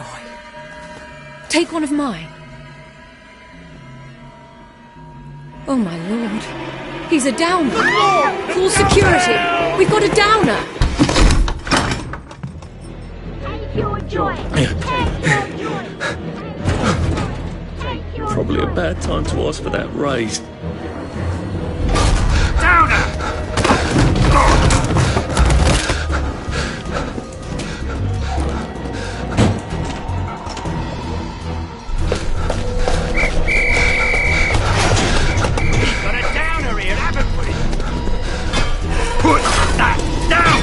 joy. Take one of mine. Oh, my lord. He's a downer. Full security. We've got a downer. Take your joy. Take your joy. Take your Probably joy. a bad time to ask for that raise. Downer! Got a downer here, haven't we? Put that down!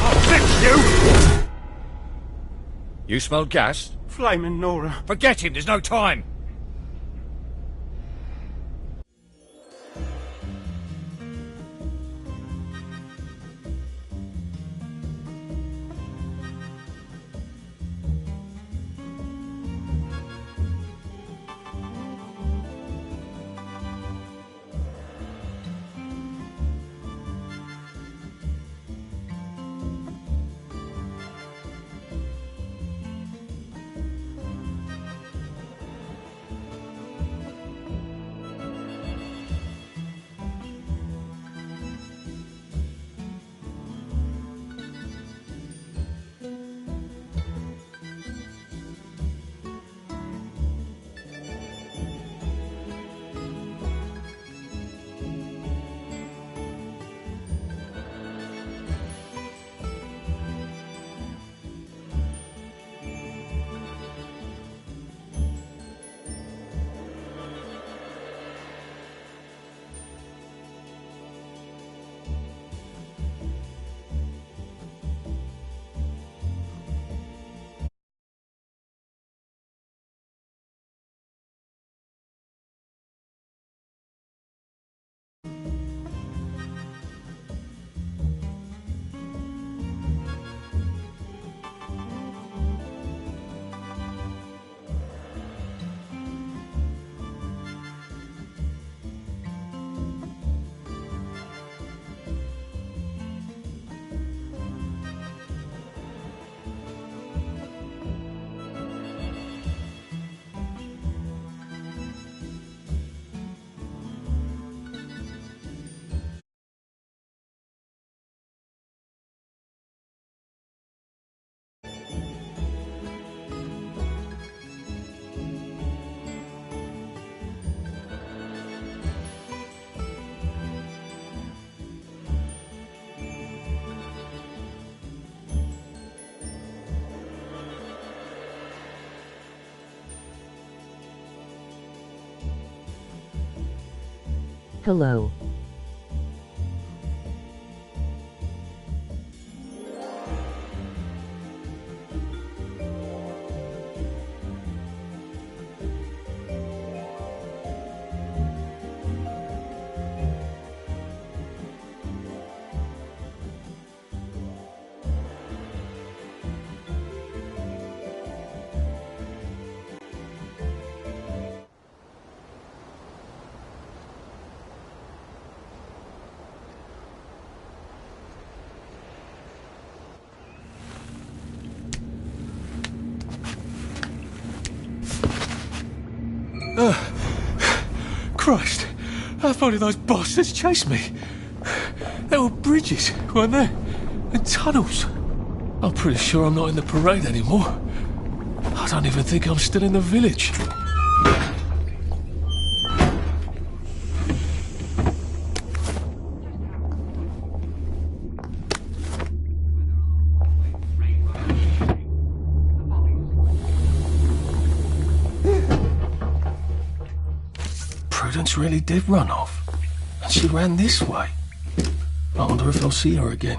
I'll fix you! You smell gas? Flaming Nora. Forget him, there's no time! Hello. Christ, how far did those bastards chase me? There were bridges, weren't there? And tunnels. I'm pretty sure I'm not in the parade anymore. I don't even think I'm still in the village. Prudence really did run off. And she ran this way. I wonder if I'll see her again.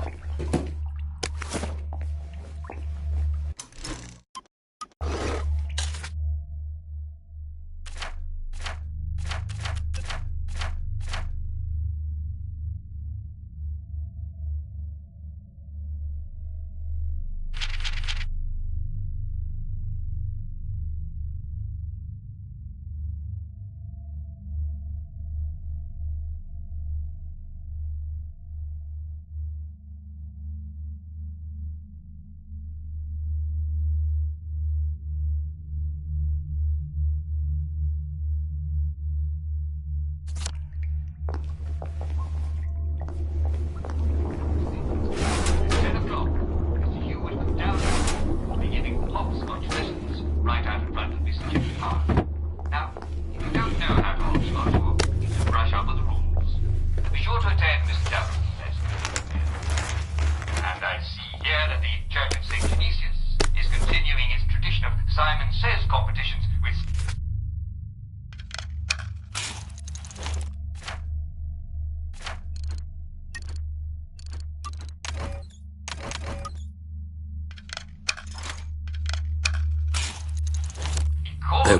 There.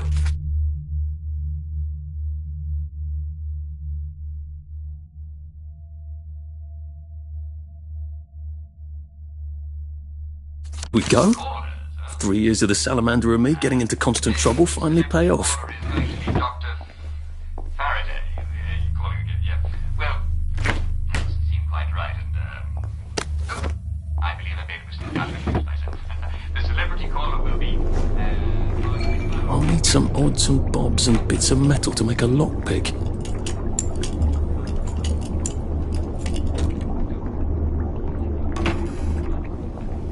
We go. 3 years of the salamander and me getting into constant trouble finally pay off. Dr. Faraday, you calling again? Yeah. Well, that doesn't seem quite right, and I believe I made a mistake. I'll introduce myself. The celebrity caller will be. I'll need some odds and bobs and bits of metal to make a lockpick.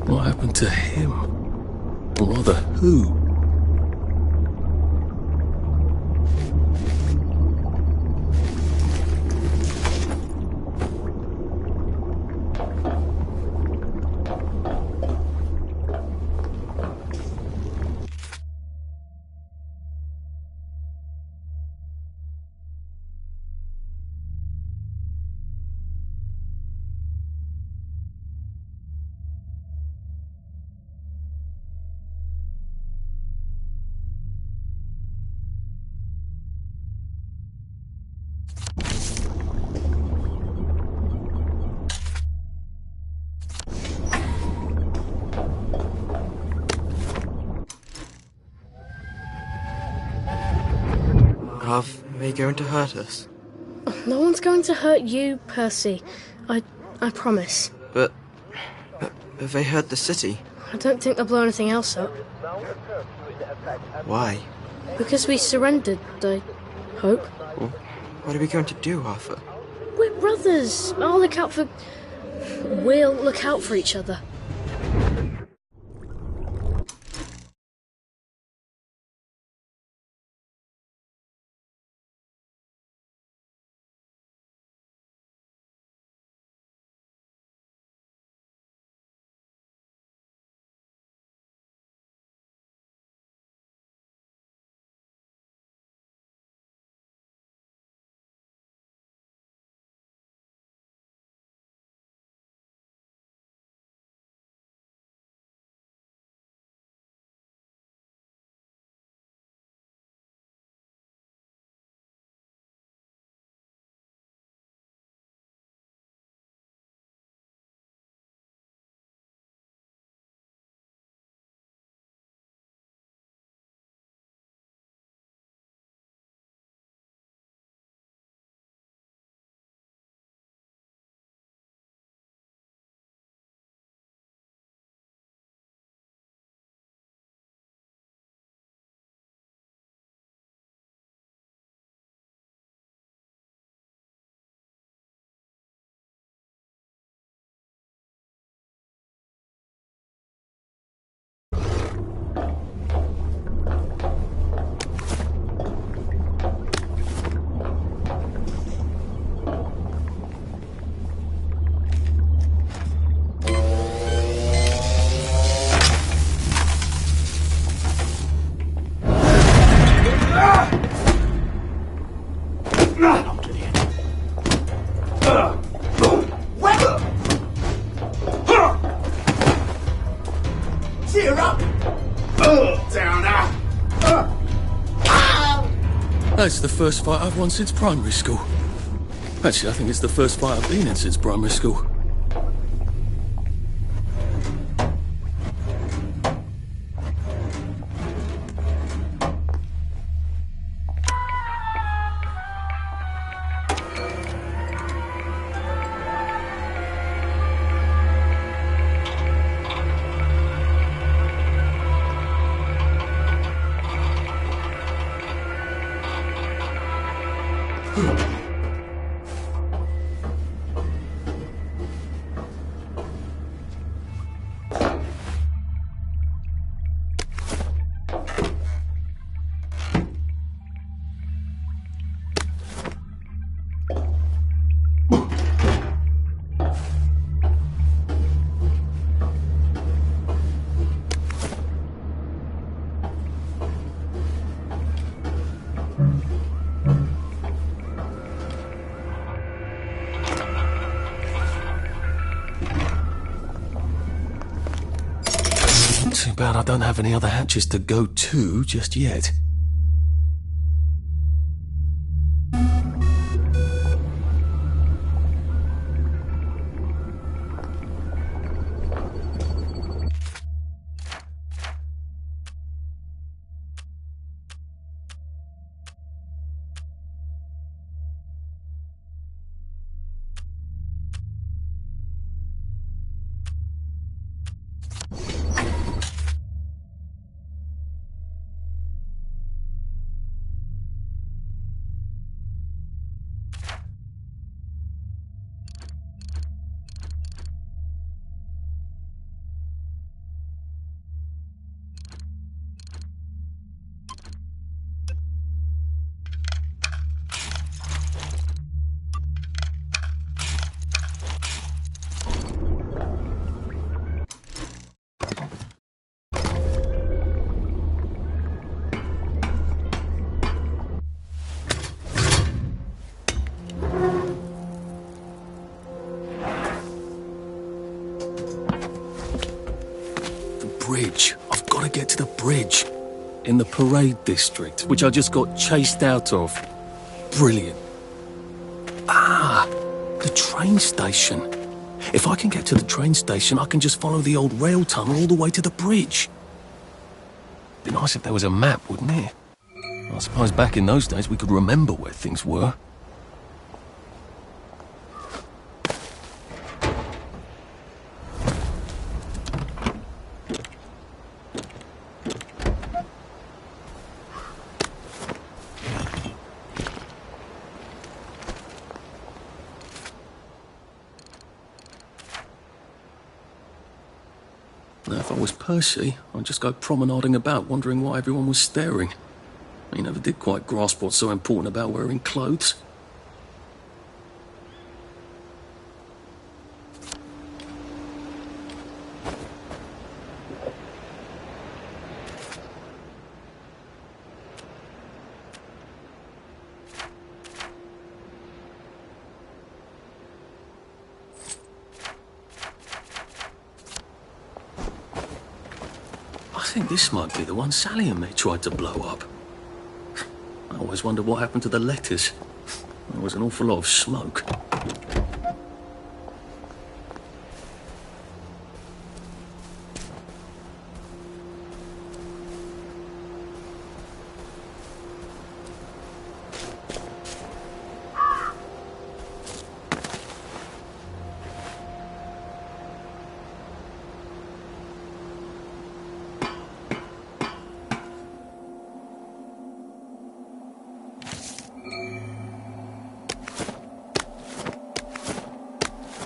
What happened to him? Or rather, who? Are they going to hurt us? No one's going to hurt you, Percy. I promise. But have they hurt the city? I don't think they'll blow anything else up. Why? Because we surrendered, I hope. Well, what are we going to do, Arthur? We're brothers. We'll look out for each other. That's the first fight I've won since primary school. Actually, I think it's the first fight I've been in since primary school. Too bad I don't have any other hatches to go to just yet. the bridge. In the parade district, which I just got chased out of. Brilliant. Ah, the train station. If I can get to the train station, I can just follow the old rail tunnel all the way to the bridge. Be nice if there was a map, wouldn't it? I suppose back in those days we could remember where things were. Now, if I was Percy, I'd just go promenading about, wondering why everyone was staring. He never did quite grasp what's so important about wearing clothes. I think this might be the one Sally and me tried to blow up. I always wondered what happened to the letters. There was an awful lot of smoke.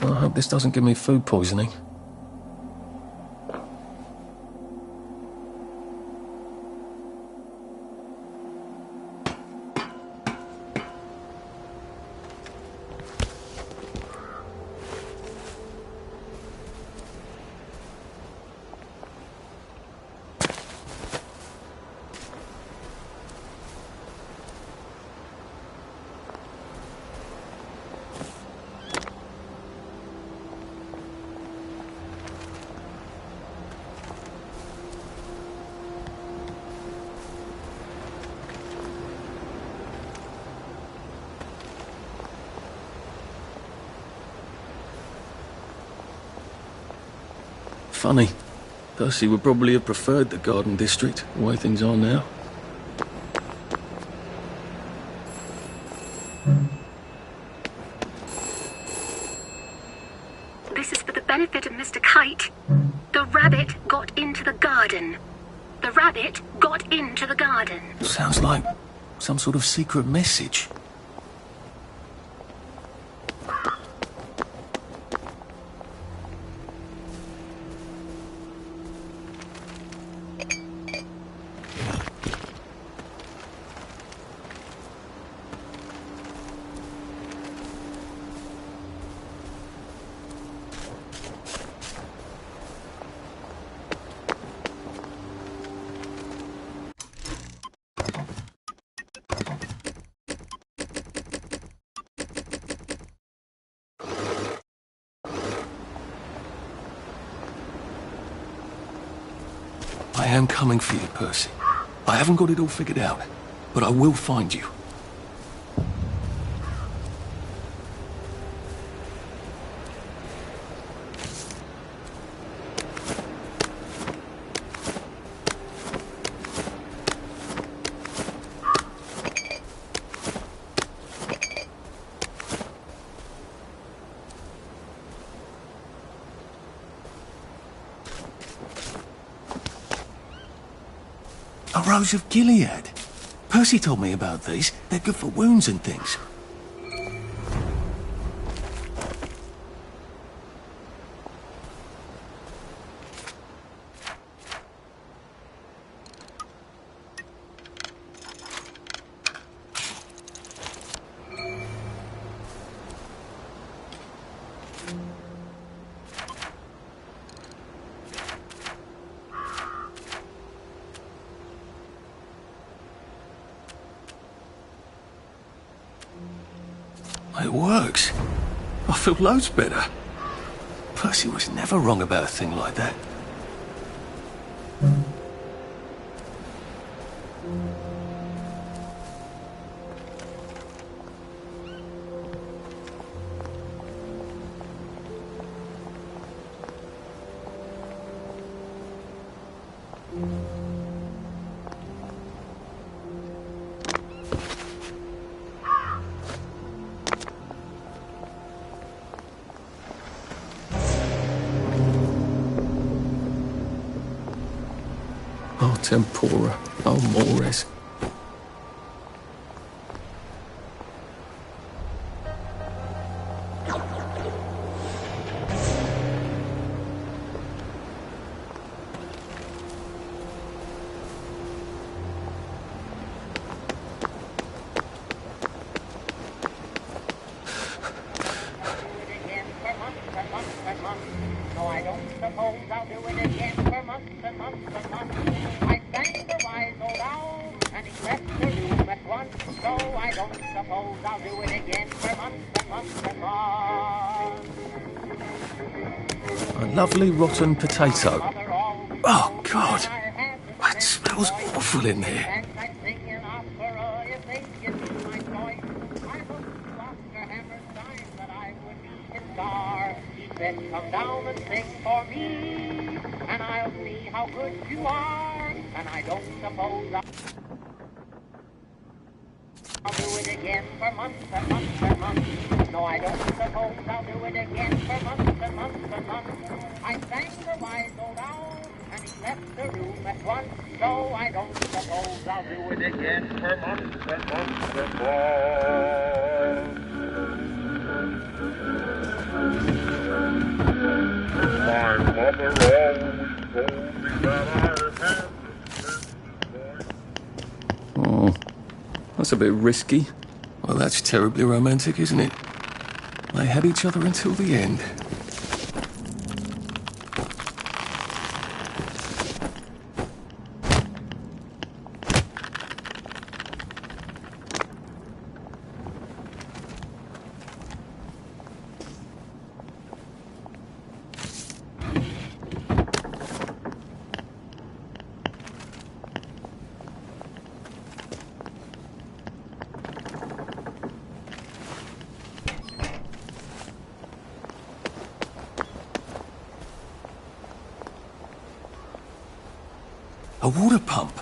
I hope this doesn't give me food poisoning. Funny. Percy would probably have preferred the Garden District, the way things are now. This is for the benefit of Mr. Kite. The rabbit got into the garden. The rabbit got into the garden. Sounds like some sort of secret message. I am coming for you, Percy. I haven't got it all figured out, but I will find you. A Rose of Gilead. Percy told me about these. They're good for wounds and things. It works. I feel loads better. Percy was never wrong about a thing like that. Oh, tempura. Oh, mores. No, I don't suppose I'll do it again for months and months and months. I sang the wise old owl, and he left the room at once. So I don't suppose I'll do it again for months and months and months. A lovely rotten potato. Oh, God. That smells awful in there. He said, come down and sing for me, and I'll see how good you are, and I don't suppose I'll do it again for months and months and months. No, I don't suppose I'll do it again for months and months and months. I sang the wise old owl, and he left the room at once, so I don't suppose I'll do it again for months and months and months. My mother always told me that I had Oh, that's a bit risky. Well, that's terribly romantic, isn't it? They had each other until the end. A water pump.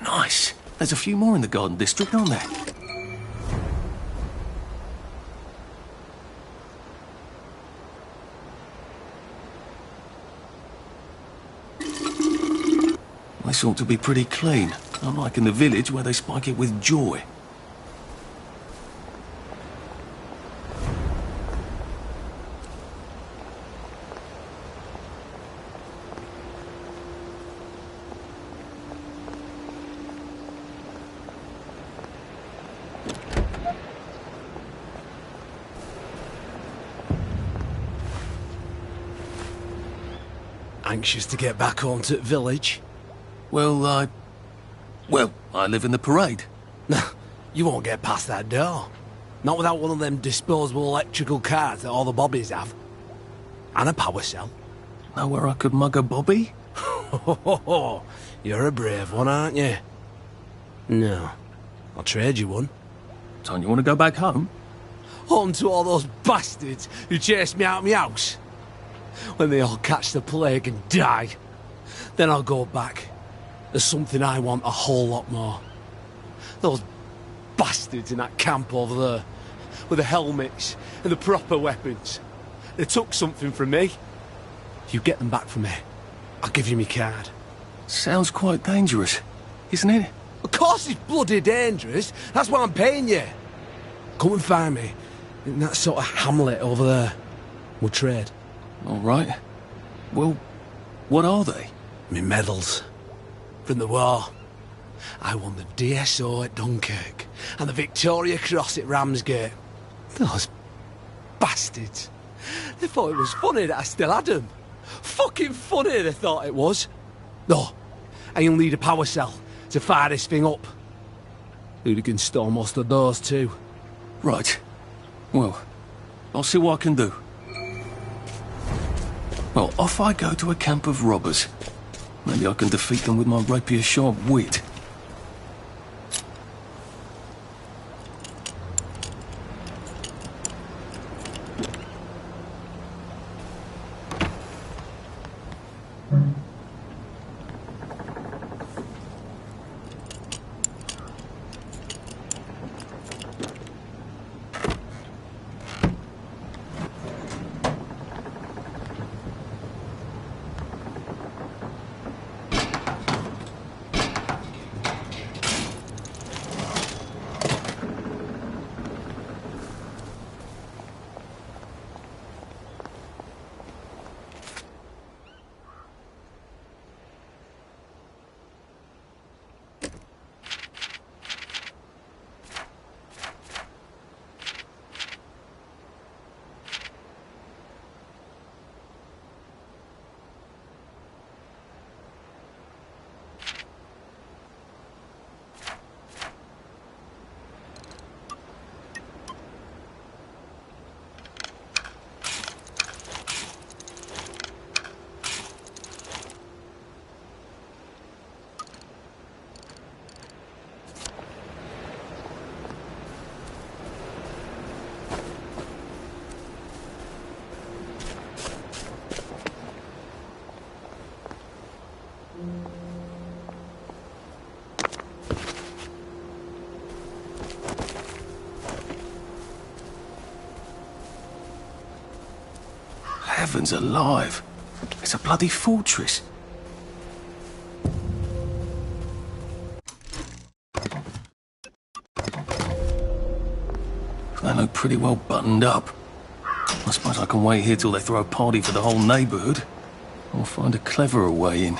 Nice. There's a few more in the Garden District, aren't there? This ought to be pretty clean, unlike in the village where they spike it with joy. Anxious to get back home to the village? Well, I live in the parade. You won't get past that door. Not without one of them disposable electrical cars that all the bobbies have. And a power cell. Know where I could mug a bobby? You're a brave one, aren't you? No. I'll trade you one. Don't you want to go back home? Home to all those bastards who chased me out of my house? When they all catch the plague and die, then I'll go back. There's something I want a whole lot more. Those bastards in that camp over there, with the helmets and the proper weapons. They took something from me. You get them back from me, I'll give you my card. Sounds quite dangerous, isn't it? Of course it's bloody dangerous. That's why I'm paying you. Come and find me in that sort of hamlet over there. We'll trade. All right. Well, what are they? Me medals. From the war. I won the DSO at Dunkirk and the Victoria Cross at Ramsgate. Those bastards. They thought it was funny that I still had them. Fucking funny they thought it was. No, and you'll need a power cell to fire this thing up. Hooligan stole most of those too. Right. Well, I'll see what I can do. Well, off I go to a camp of robbers. Maybe I can defeat them with my rapier-sharp wit. heavens alive. It's a bloody fortress. They look pretty well buttoned up. I suppose I can wait here till they throw a party for the whole neighbourhood. Or find a cleverer way in.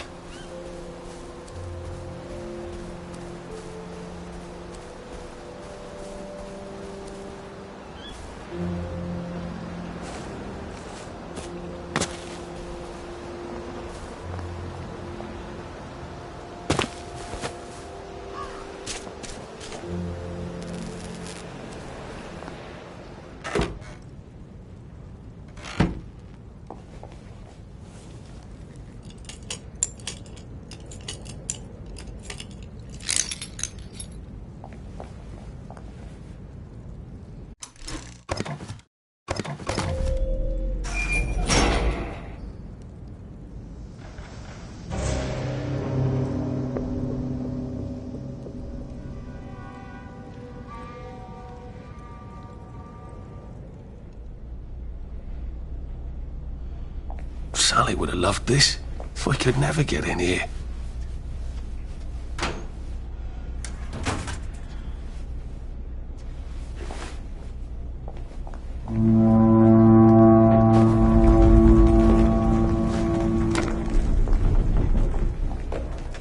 Sally would have loved this. We could never get in here.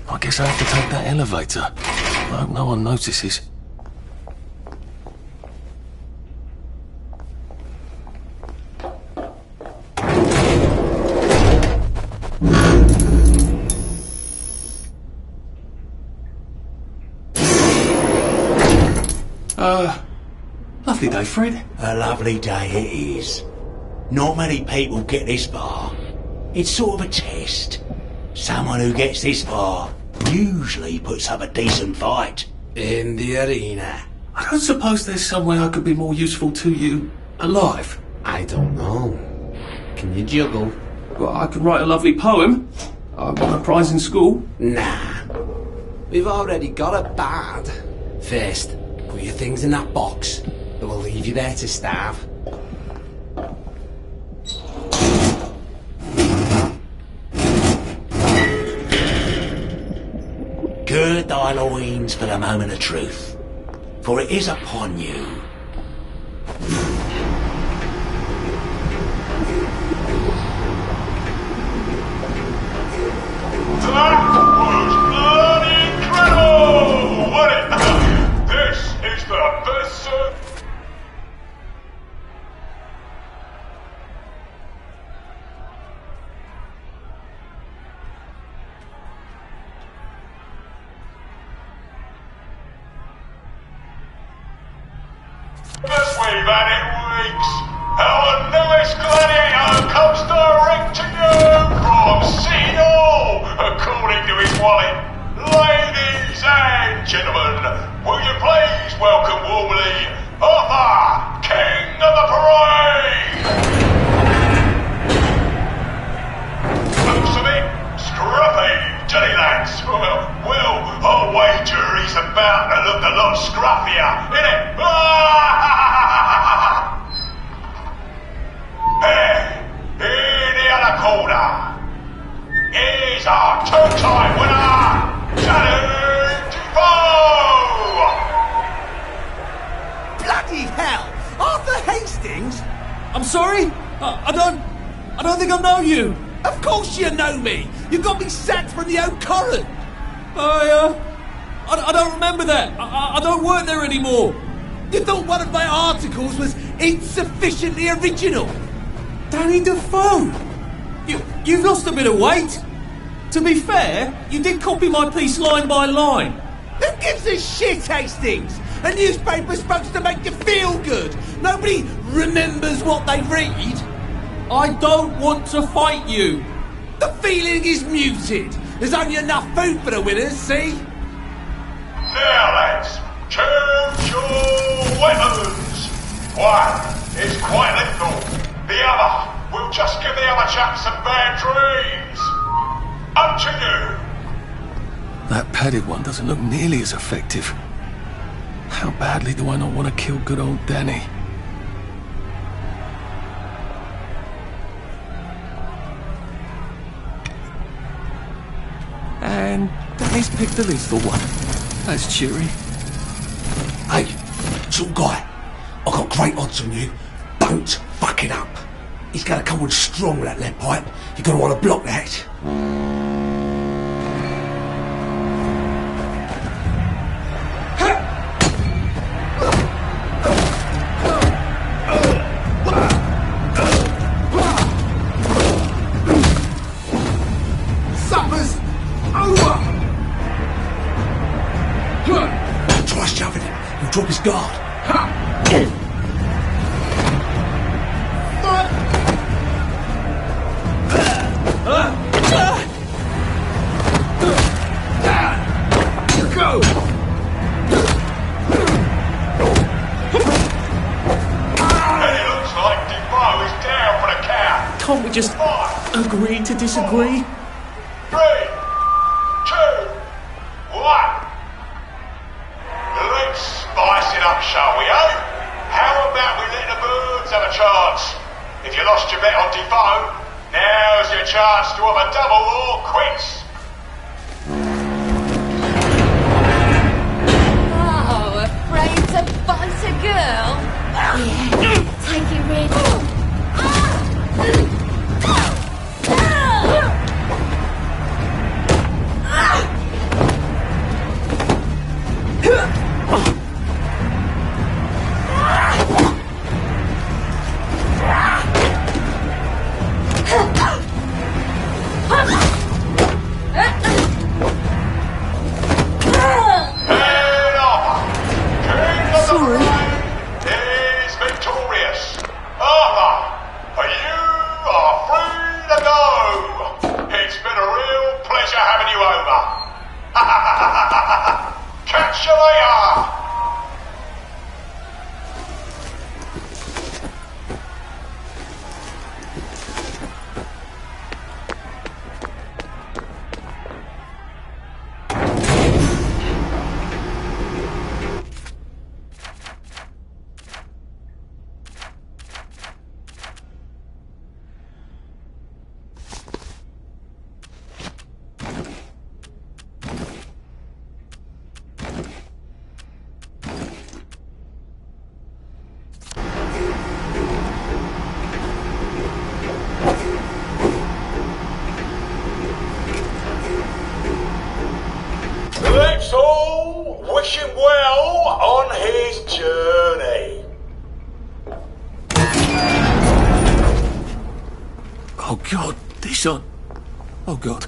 I guess I have to take that elevator. I hope no one notices. Lovely day, Fred. A lovely day it is. Not many people get this far. It's sort of a test. Someone who gets this far usually puts up a decent fight. In the arena. I don't suppose there's some way I could be more useful to you alive. I don't know. Can you juggle? Well, I could write a lovely poem. I won a prize in school. Nah. We've already got a bard. First, put your things in that box. It will leave you there to starve. Gird thy loins for the moment of truth, for it is upon you. That was bloody incredible, wasn't it? This is the best As we've had it weeks, our newest gladiator comes direct to you from City Hall, according to his wallet. Ladies and gentlemen, will you please welcome warmly Arthur, King of the Parade! Looks a bit scruffy, doesn't he, lads? Well, I'll wager he's about to look a lot scruffier, innit? In the other corner is our two-time winner, Danny Defoe! Bloody hell! Arthur Hastings? I'm sorry? I don't think I know you. Of course you know me. You got me sacked from the Old Current. I don't remember that. I don't work there anymore. You thought one of my articles was insufficiently original? Danny Defoe! You've lost a bit of weight. To be fair, you did copy my piece line by line. Who gives a shit, Hastings? A newspaper's supposed to make you feel good. Nobody remembers what they read. I don't want to fight you. The feeling is muted. There's only enough food for the winners, see? Now, lads, choose your weapons. One is quite lethal. The other will just give the other chap some bad dreams. Up to you. That padded one doesn't look nearly as effective. How badly do I not want to kill good old Danny? He's picked the lethal one. That's cheery. Hey, some guy. I've got great odds on you. Don't fuck it up. He's gonna come on strong with that lead pipe. You're gonna want to block that. Supper's over! Try shoving him. He'll drop his guard. Go! And it looks like Defoe is down for the count. Can't we just agree to disagree? 3, 2, 1. Let's spice it up, shall we, eh? How about we let the birds have a chance? If you lost your bet on Defoe, now's your chance to have a double or quits. Oh, afraid to bite a girl? Yeah, take it, Red. Head off! King of the Parade is victorious. Arthur, you are free to go. It's been a real pleasure having you over. Catch you later. Let's all wish him well on his journey. Oh God, this on. Oh God.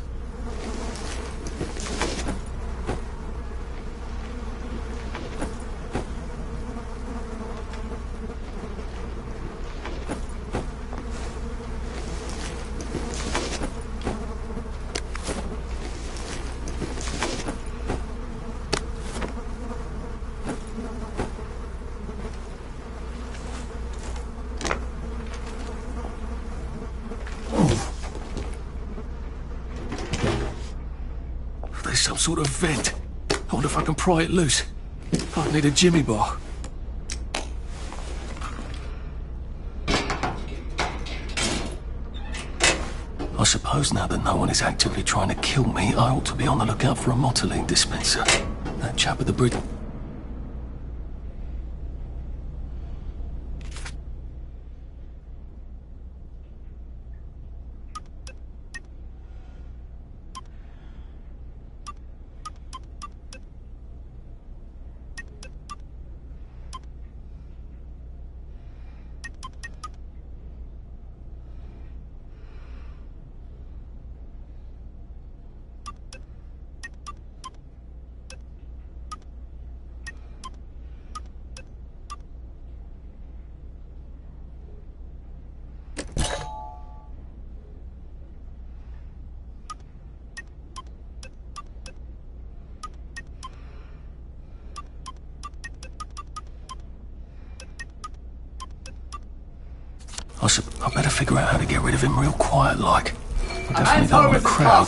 There's some sort of vent. I wonder if I can pry it loose. I need a jimmy bar. I suppose now that no one is actively trying to kill me, I ought to be on the lookout for a Motoline dispenser. That chap at the bridge. I better figure out how to get rid of him real quiet like. I definitely don't want a crowd.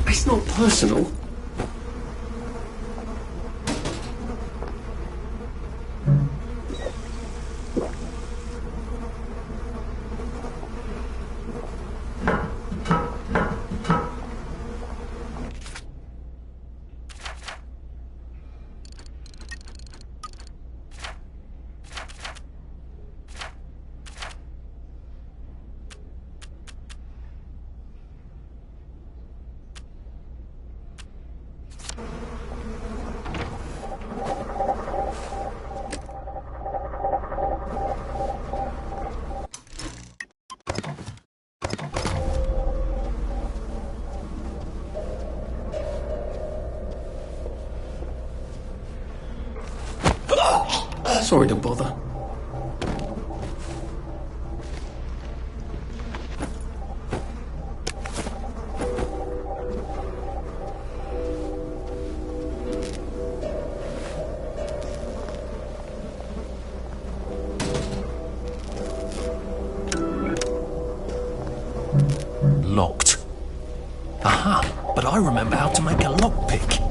It's not personal. Sorry to bother. Locked. Aha, but I remember how to make a lockpick.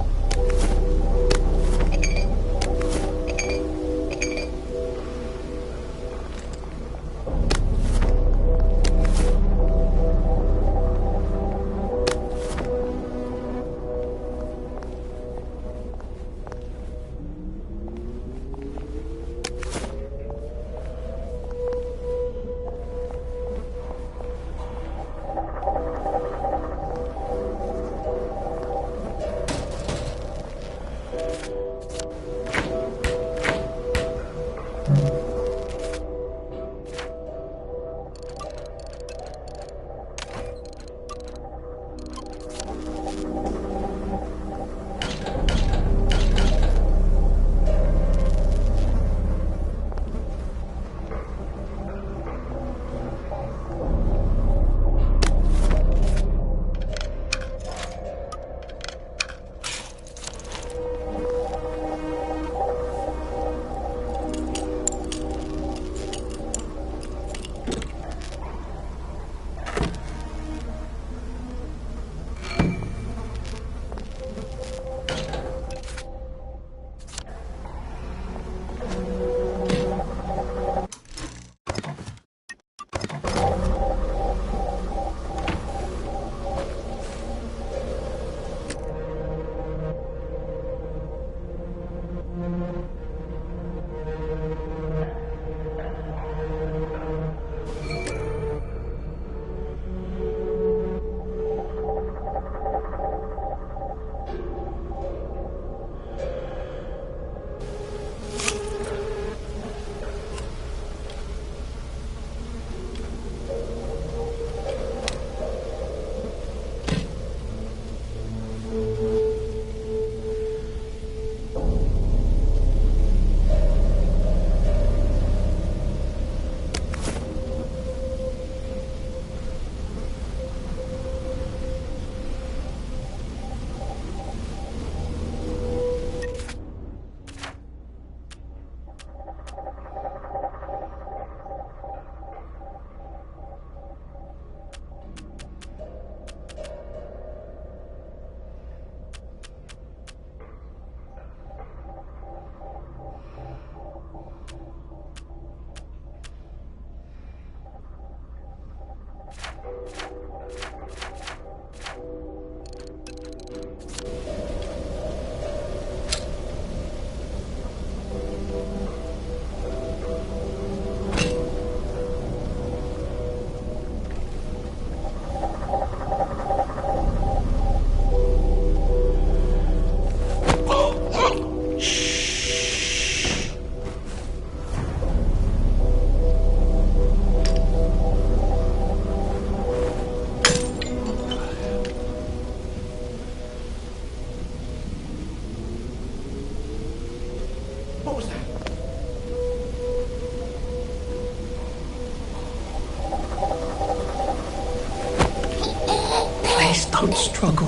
Don't struggle.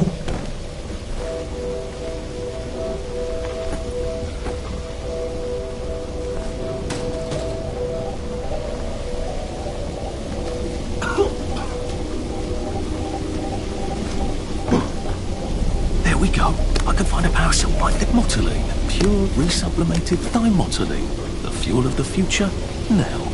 There we go. I can find a power cell like motoline. Pure resublimated thymotylene. The fuel of the future, now.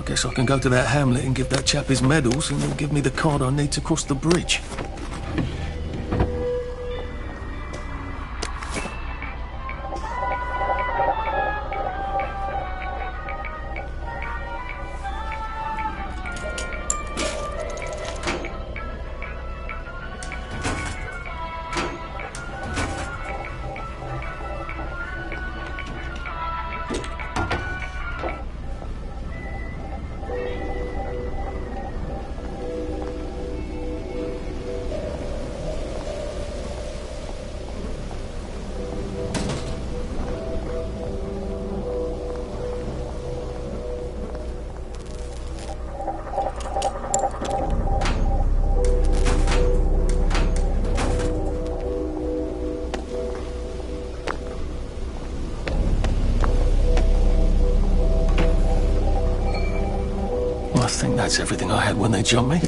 I guess I can go to that hamlet and give that chap his medals, and he'll give me the card I need to cross the bridge. I think that's everything I had when they jumped me.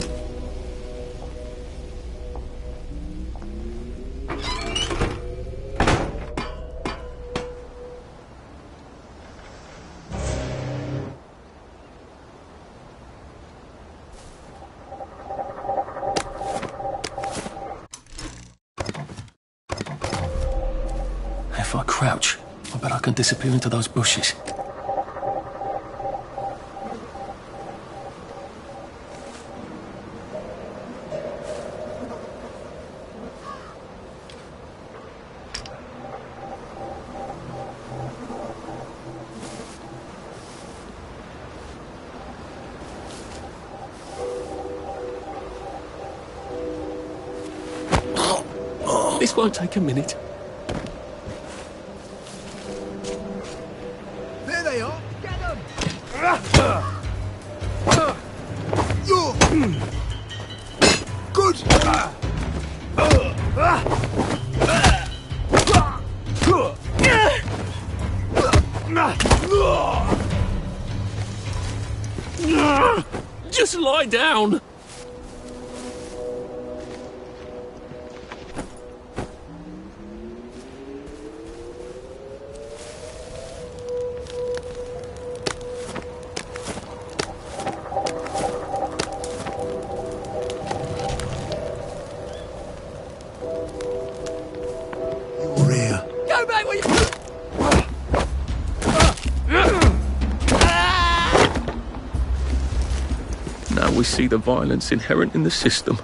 If I crouch, I bet I can disappear into those bushes. This won't take a minute. There they are! Get them! Good! Just lie down. Go back where you... Now we see the violence inherent in the system.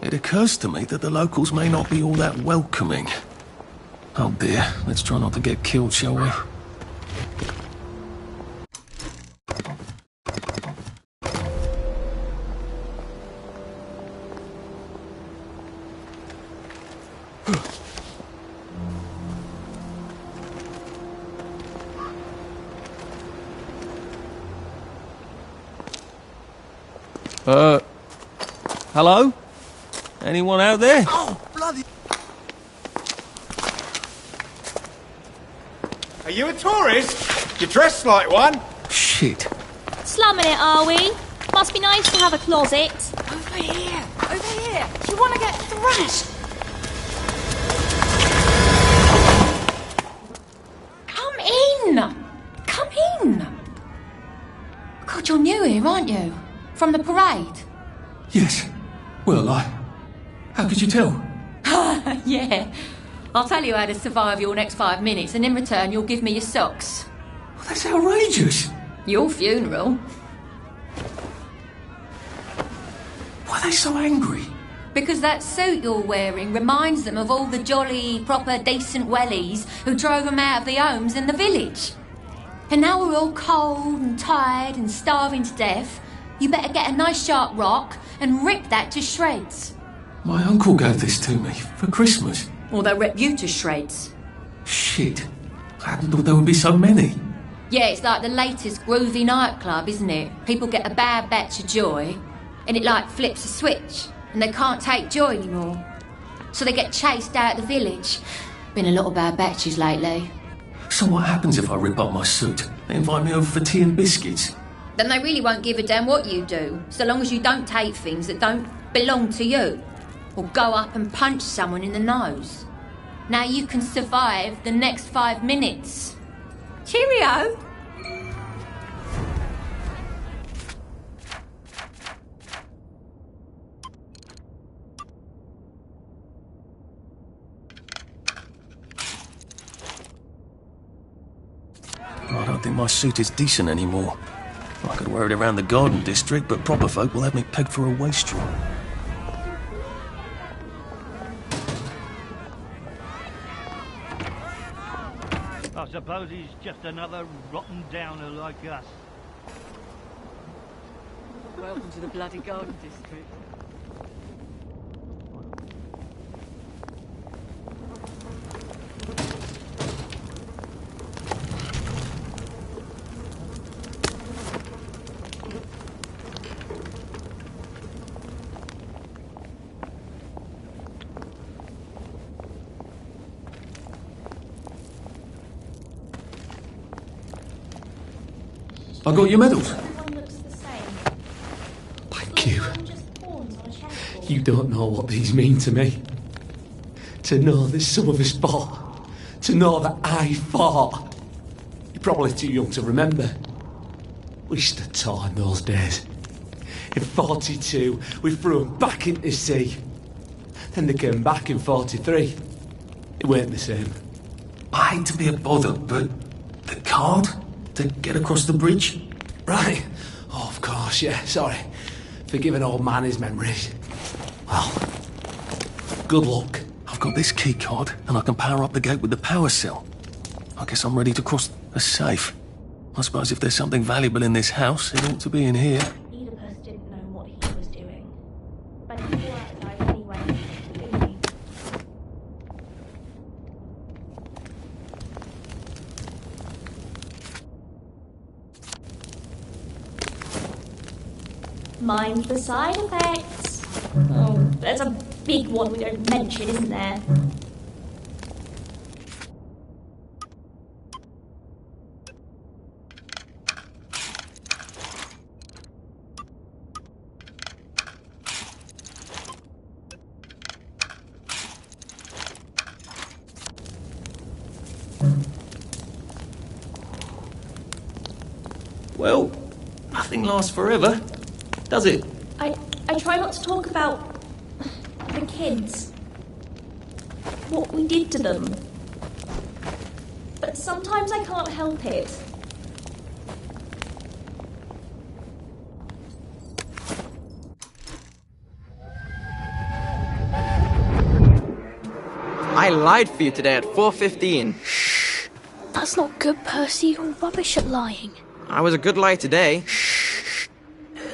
It occurs to me that the locals may not be all that welcoming. Oh dear, let's try not to get killed, shall we? Hello? Anyone out there? Oh, bloody... Are you a tourist? You dress like one. Shit. Slumming it, are we? Must be nice to have a closet. Over here! Over here! Do you want to get thrashed? Come in! Come in! God, you're new here, aren't you? From the parade? Yes. Well, how could you tell? Yeah. I'll tell you how to survive your next 5 minutes, and in return you'll give me your socks. Well, that's outrageous. Your funeral. Why are they so angry? Because that suit you're wearing reminds them of all the jolly, proper, decent wellies who drove them out of their homes in the village. And now we're all cold and tired and starving to death. You better get a nice sharp rock and rip that to shreds. My uncle gave this to me for Christmas. Or they'll rip you to shreds. Shit. I hadn't thought there would be so many. Yeah, it's like the latest groovy nightclub, isn't it? People get a bad batch of joy, and it like flips a switch, and they can't take joy anymore. So they get chased out of the village. Been a lot of bad batches lately. So what happens if I rip up my suit? They invite me over for tea and biscuits. Then they really won't give a damn what you do, so long as you don't take things that don't belong to you. Or go up and punch someone in the nose. Now you can survive the next 5 minutes. Cheerio! I don't think my suit is decent anymore. I could wear it around the garden district, but proper folk will have me pegged for a wastrel. I suppose he's just another rotten downer like us. Welcome to the bloody garden district. I got your medals. Thank you. You don't know what these mean to me. To know that some of us fought. To know that I fought. You're probably too young to remember. We stood tall in those days. In 42, we threw them back into sea. Then they came back in 43. It weren't the same. I hate to be a bother, but the card to get across the bridge? Right. Oh, of course, yeah, sorry. Forgive an old man his memories. Well, good luck. I've got this key card, and I can power up the gate with the power cell. I guess I'm ready to cross the safe. I suppose if there's something valuable in this house, it ought to be in here. Oedipus didn't know what he was doing. But he flew out alive anyway, didn't he? Mind the side effects. Oh, there's a big one we don't mention, isn't there? Well, nothing lasts forever, does it? I try not to talk about the kids. What we did to them. But sometimes I can't help it. I lied for you today at 4:15. That's not good, Percy. You're rubbish at lying. I was a good lie today.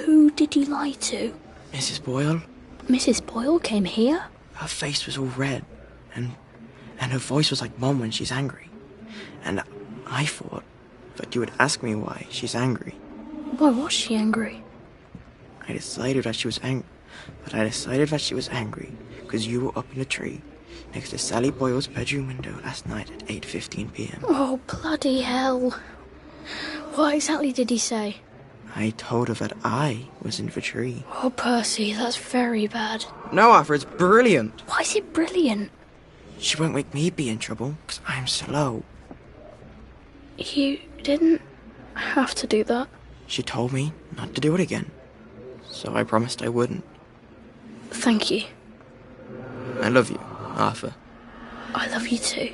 Who did you lie to? Mrs. Boyle, Mrs. Boyle came here? her face was all red, and her voice was like Mum when she's angry. And I thought that you would ask me why she's angry. Why was she angry? I decided that she was angry because you were up in a tree, next to Sally Boyle's bedroom window last night at 8:15 p.m. Oh, bloody hell. What exactly did he say? I told her that I was in the tree. Oh, Percy, that's very bad. No, Arthur, it's brilliant. Why is it brilliant? She won't make me be in trouble, because I'm slow. You didn't have to do that. She told me not to do it again, so I promised I wouldn't. Thank you. I love you, Arthur. I love you too.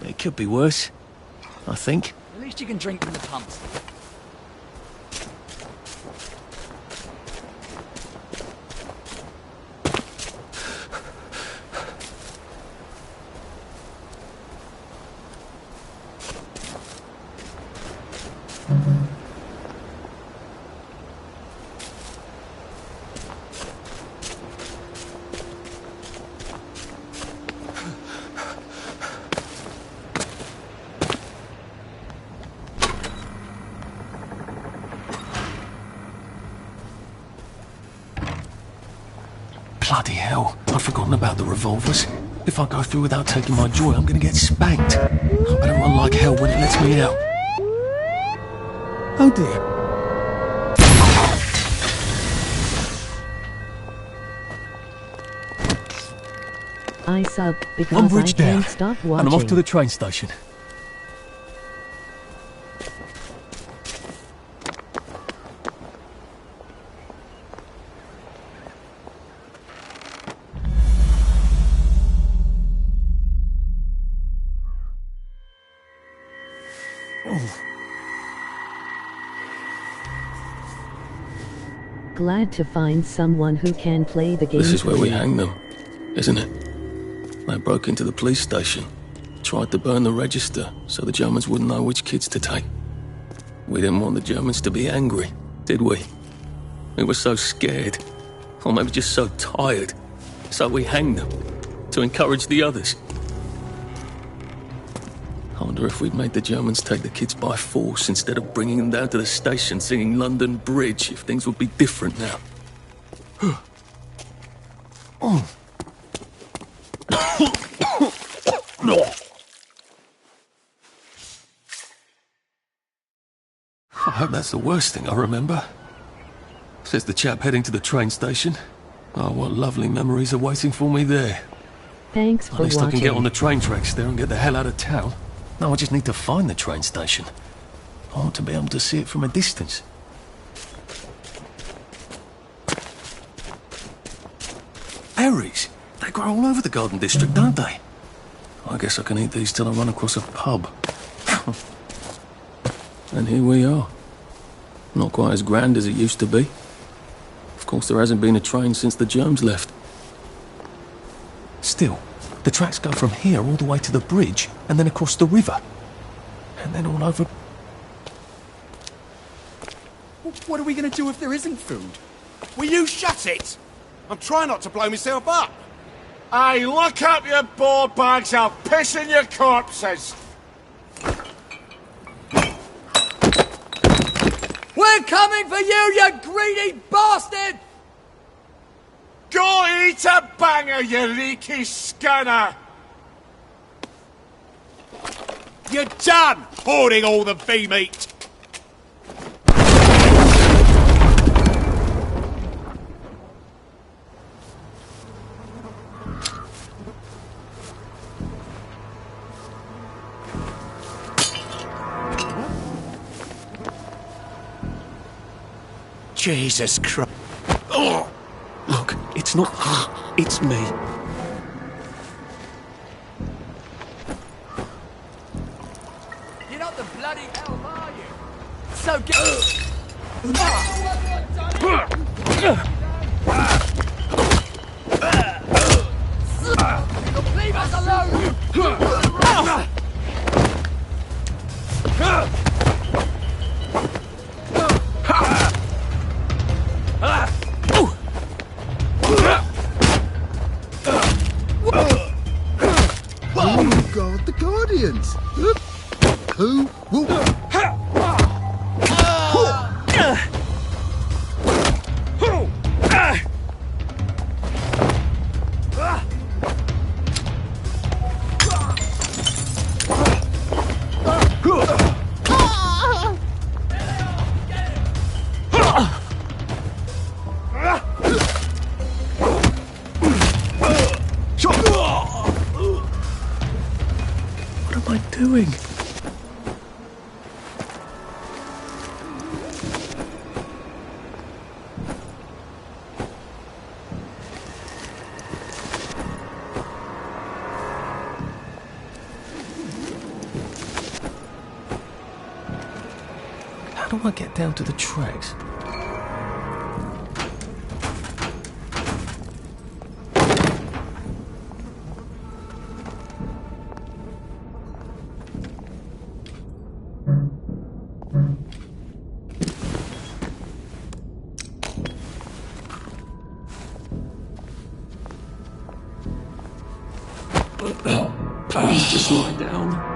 It could be worse, I think. At least you can drink from the pumps. Bloody hell, I'd forgotten about the revolvers. If I go through without taking my joy, I'm gonna get spanked. I better run like hell when it lets me out. Oh dear. I sub because One bridge I can't down, stop and watching. I'm off to the train station. Glad to find someone who can play the game. This is where we for me. hang them, isn't it? They broke into the police station, tried to burn the register so the Germans wouldn't know which kids to take. We didn't want the Germans to be angry, did we? We were so scared, or maybe just so tired, so we hanged them to encourage the others. I wonder if we'd made the Germans take the kids by force instead of bringing them down to the station singing London Bridge, if things would be different now. I hope that's the worst thing I remember. Says the chap heading to the train station. Oh, what lovely memories are waiting for me there. Thanks for At least I can get watching. on the train tracks there and get the hell out of town. No, I just need to find the train station. I want to be able to see it from a distance. Berries! They grow all over the Garden District, don't they? I guess I can eat these till I run across a pub. And here we are. Not quite as grand as it used to be. Of course, there hasn't been a train since the Germs left. Still, the tracks go from here all the way to the bridge, and then across the river. And then all over... What are we going to do if there isn't food? Will you shut it? I'm trying not to blow myself up. Hey, look up your board bags, I'll piss in your corpses. We're coming for you, you greedy bastard! Go eat a banger, you leaky scunner! You're done hoarding all the bee meat. Jesus Christ. Oh! Look, it's not you, it's me. You're not the bloody elf, are you? So get... Leave us alone! Oh God, the Guardians! Who will... What am I doing? How do I get down to the tracks? Please just lie down.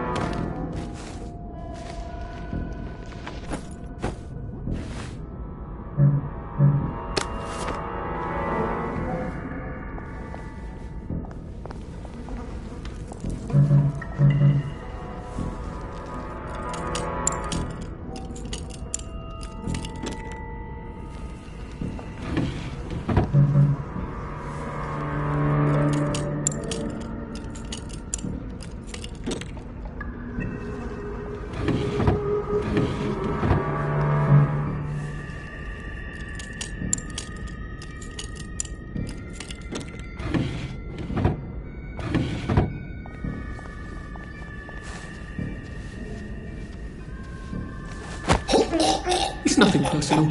It's nothing personal.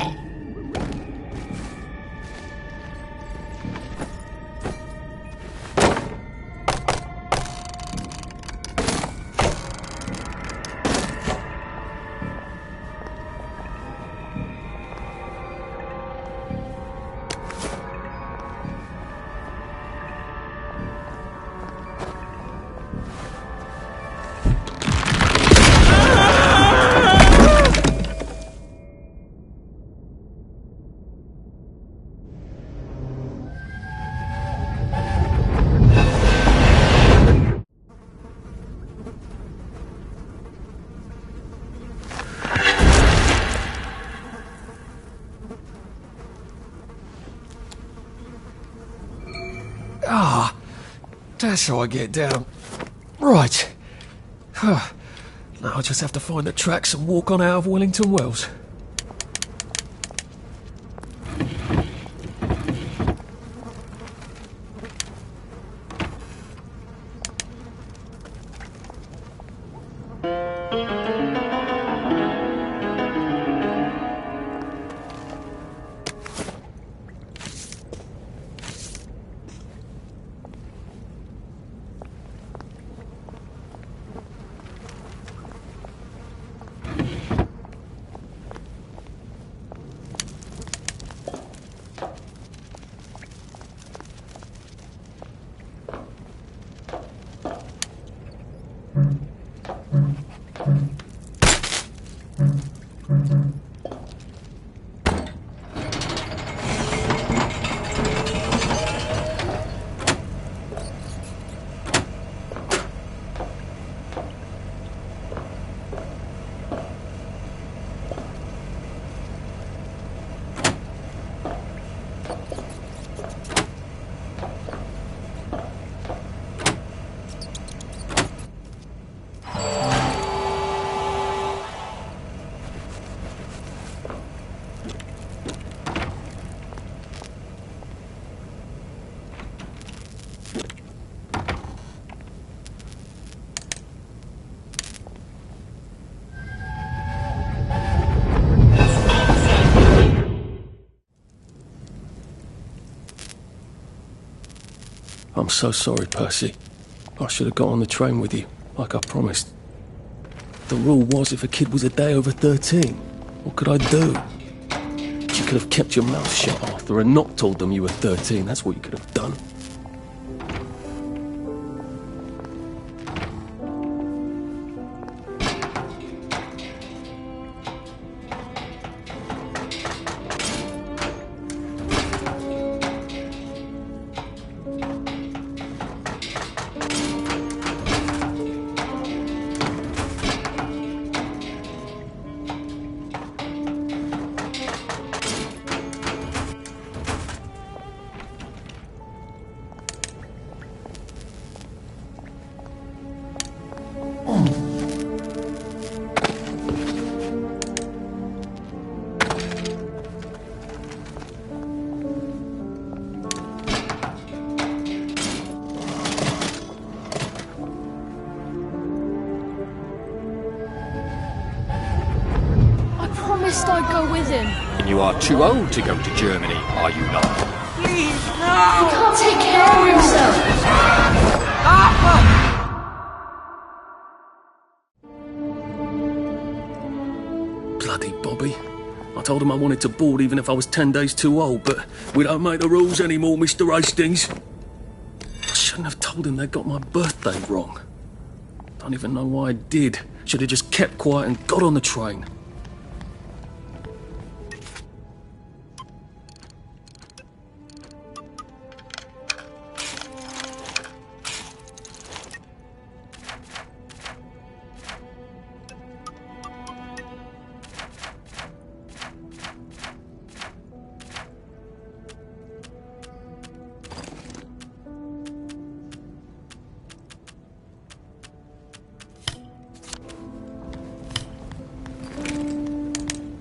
Ah, that's how I get down. Right. Now I just have to find the tracks and walk on out of Wellington Wells. I'm so sorry, Percy. I should have got on the train with you, like I promised. The rule was if a kid was a day over 13, what could I do? You could have kept your mouth shut, Arthur, and not told them you were 13. That's what you could have done. I'd go with him. And you are too old to go to Germany, are you not? Please, no! He can't take care of himself. Bloody Bobby. I told him I wanted to board even if I was 10 days too old, but we don't make the rules anymore, Mr. Hastings. I shouldn't have told him they got my birthday wrong. Don't even know why I did. Should have just kept quiet and got on the train.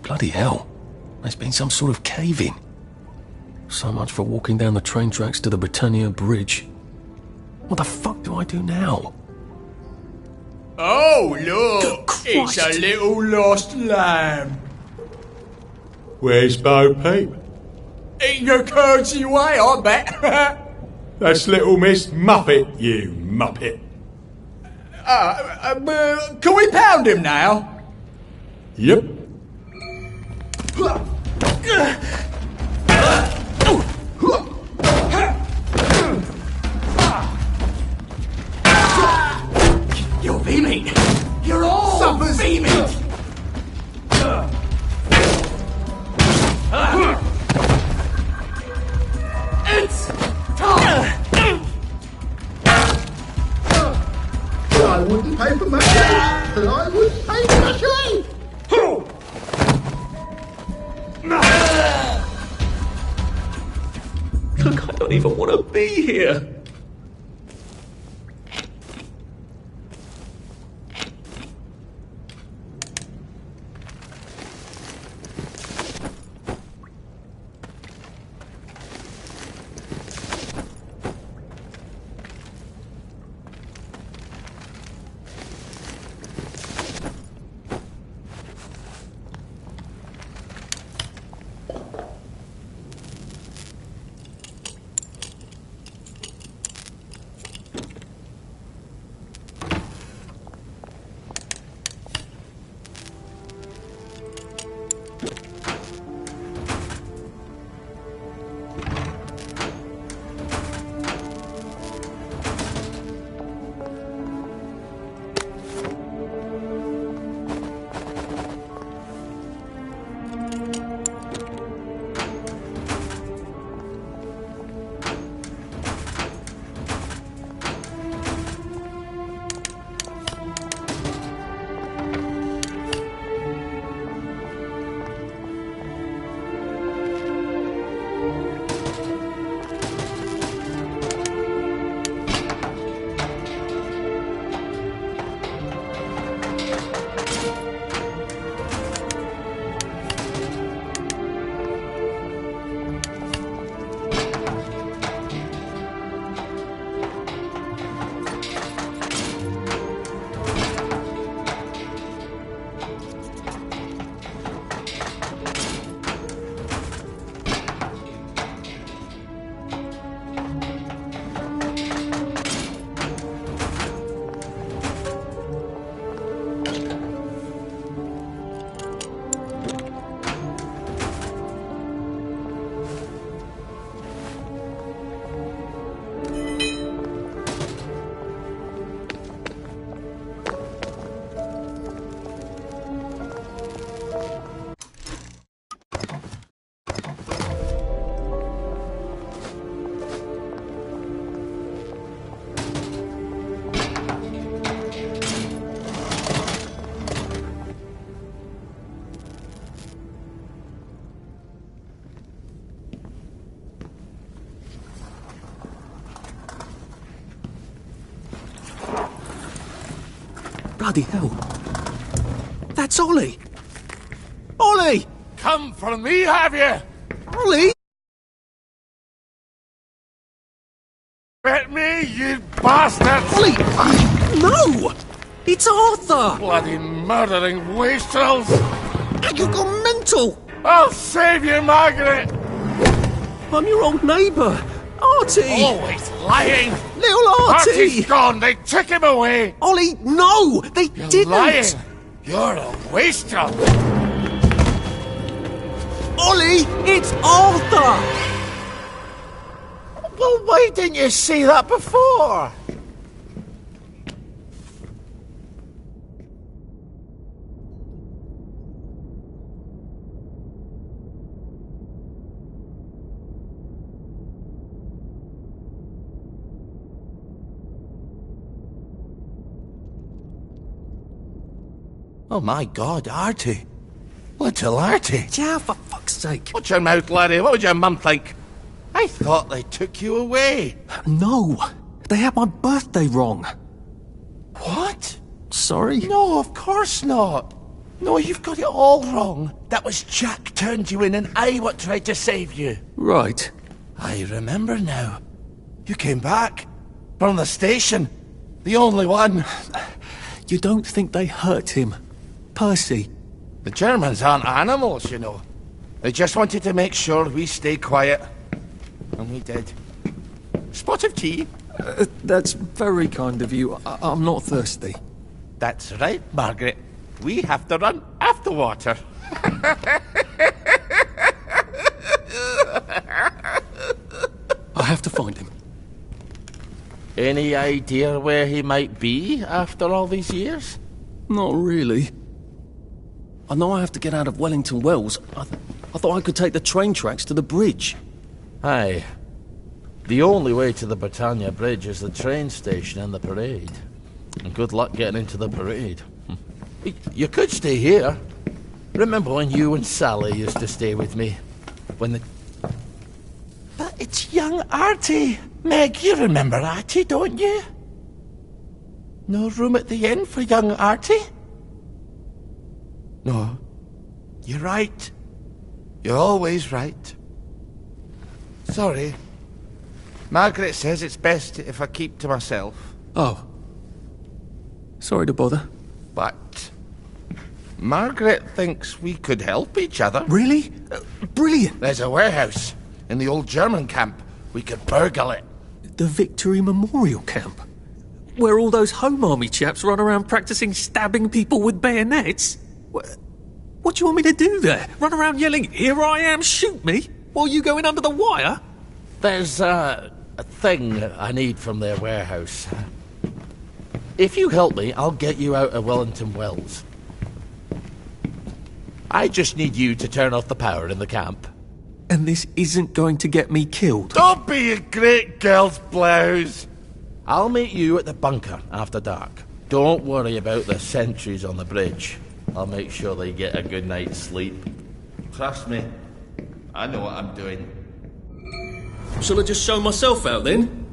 Bloody hell. There's been some sort of cave-in. So much for walking down the train tracks to the Britannia Bridge. What the fuck do I do now? Oh, look! It's a little lost lamb. Where's Bo Peep? Eating a curdsy way, I bet. That's little Miss Muppet, you muppet. Can we pound him now? Yep. You're beaming. You're all Suffers. Beaming. It's time. I wouldn't pay for machine. And I wouldn't pay for machine. Look, I don't even want to be here. Bloody hell. That's Ollie! Ollie! Come for me, have you? Ollie! Bet me, you bastard! Ollie! No! It's Arthur! Bloody murdering wastrels! You gone mental! I'll save you, Margaret! I'm your old neighbour, Artie! Always lying! Little Artie! Artie's gone, they took him away! Ollie, no! They You're didn't! lying! You're a wastrel! Ollie, it's Arthur! Well, why didn't you say that before? Oh my God, Artie. Little Artie. Yeah, for fuck's sake. Watch your mouth, laddie. What would your mum think? I thought they took you away. No, they had my birthday wrong. What? Sorry? No, of course not. No, you've got it all wrong. That was Jack turned you in and I what tried to save you. Right. I remember now. You came back. From the station. The only one. You don't think they hurt him? Percy? The Germans aren't animals, you know. They just wanted to make sure we stay quiet. And we did. Spot of tea? That's very kind of you. I'm not thirsty. That's right, Margaret. We have to run after water. I have to find him. Any idea where he might be after all these years? Not really. I know I have to get out of Wellington Wells. I thought I could take the train tracks to the bridge. Aye. The only way to the Britannia Bridge is the train station and the parade. And good luck getting into the parade. You could stay here. Remember when you and Sally used to stay with me? When the... But it's young Artie. Meg, you remember Artie, don't you? No room at the inn for young Artie? No. You're right. You're always right. Sorry. Margaret says it's best if I keep to myself. Oh. Sorry to bother. But Margaret thinks we could help each other. Really? Brilliant. There's a warehouse in the old German camp. We could burgle it. The Victory Memorial Camp? Where all those Home Army chaps run around practicing stabbing people with bayonets? What do you want me to do there? Run around yelling, "Here I am, shoot me," while you go in under the wire? There's a thing I need from their warehouse. If you help me, I'll get you out of Wellington Wells. I just need you to turn off the power in the camp. And this isn't going to get me killed? Don't be a great girl's blouse. I'll meet you at the bunker after dark. Don't worry about the sentries on the bridge. I'll make sure they get a good night's sleep. Trust me, I know what I'm doing. Shall I just show myself out then?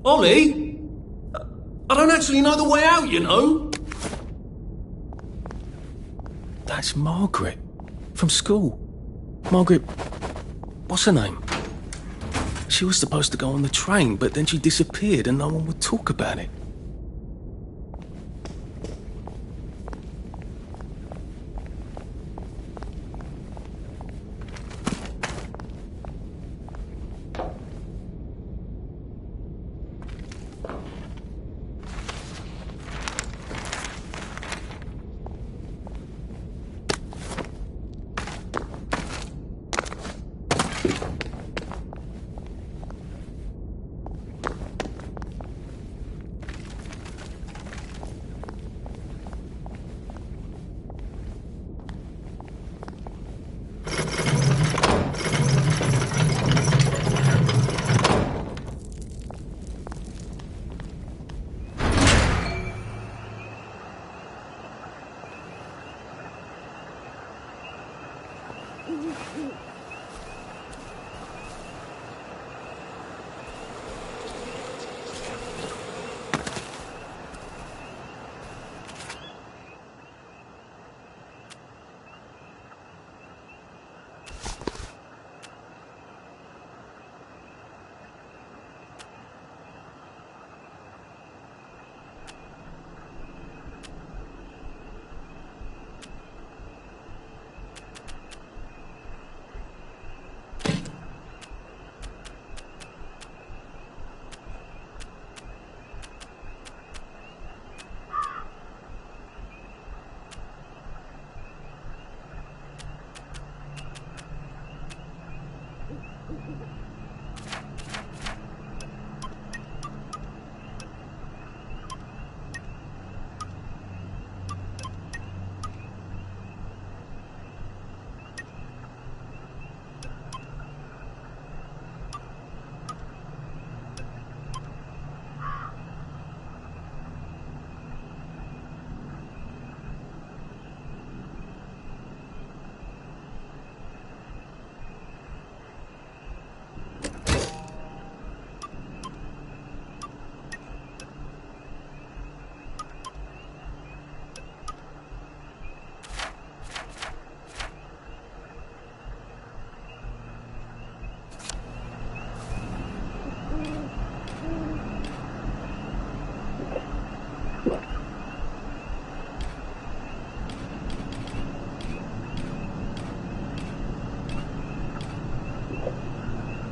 Ollie? I don't actually know the way out, you know. That's Margaret. From school. Margaret... what's her name? She was supposed to go on the train, but then she disappeared and no one would talk about it.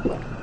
What?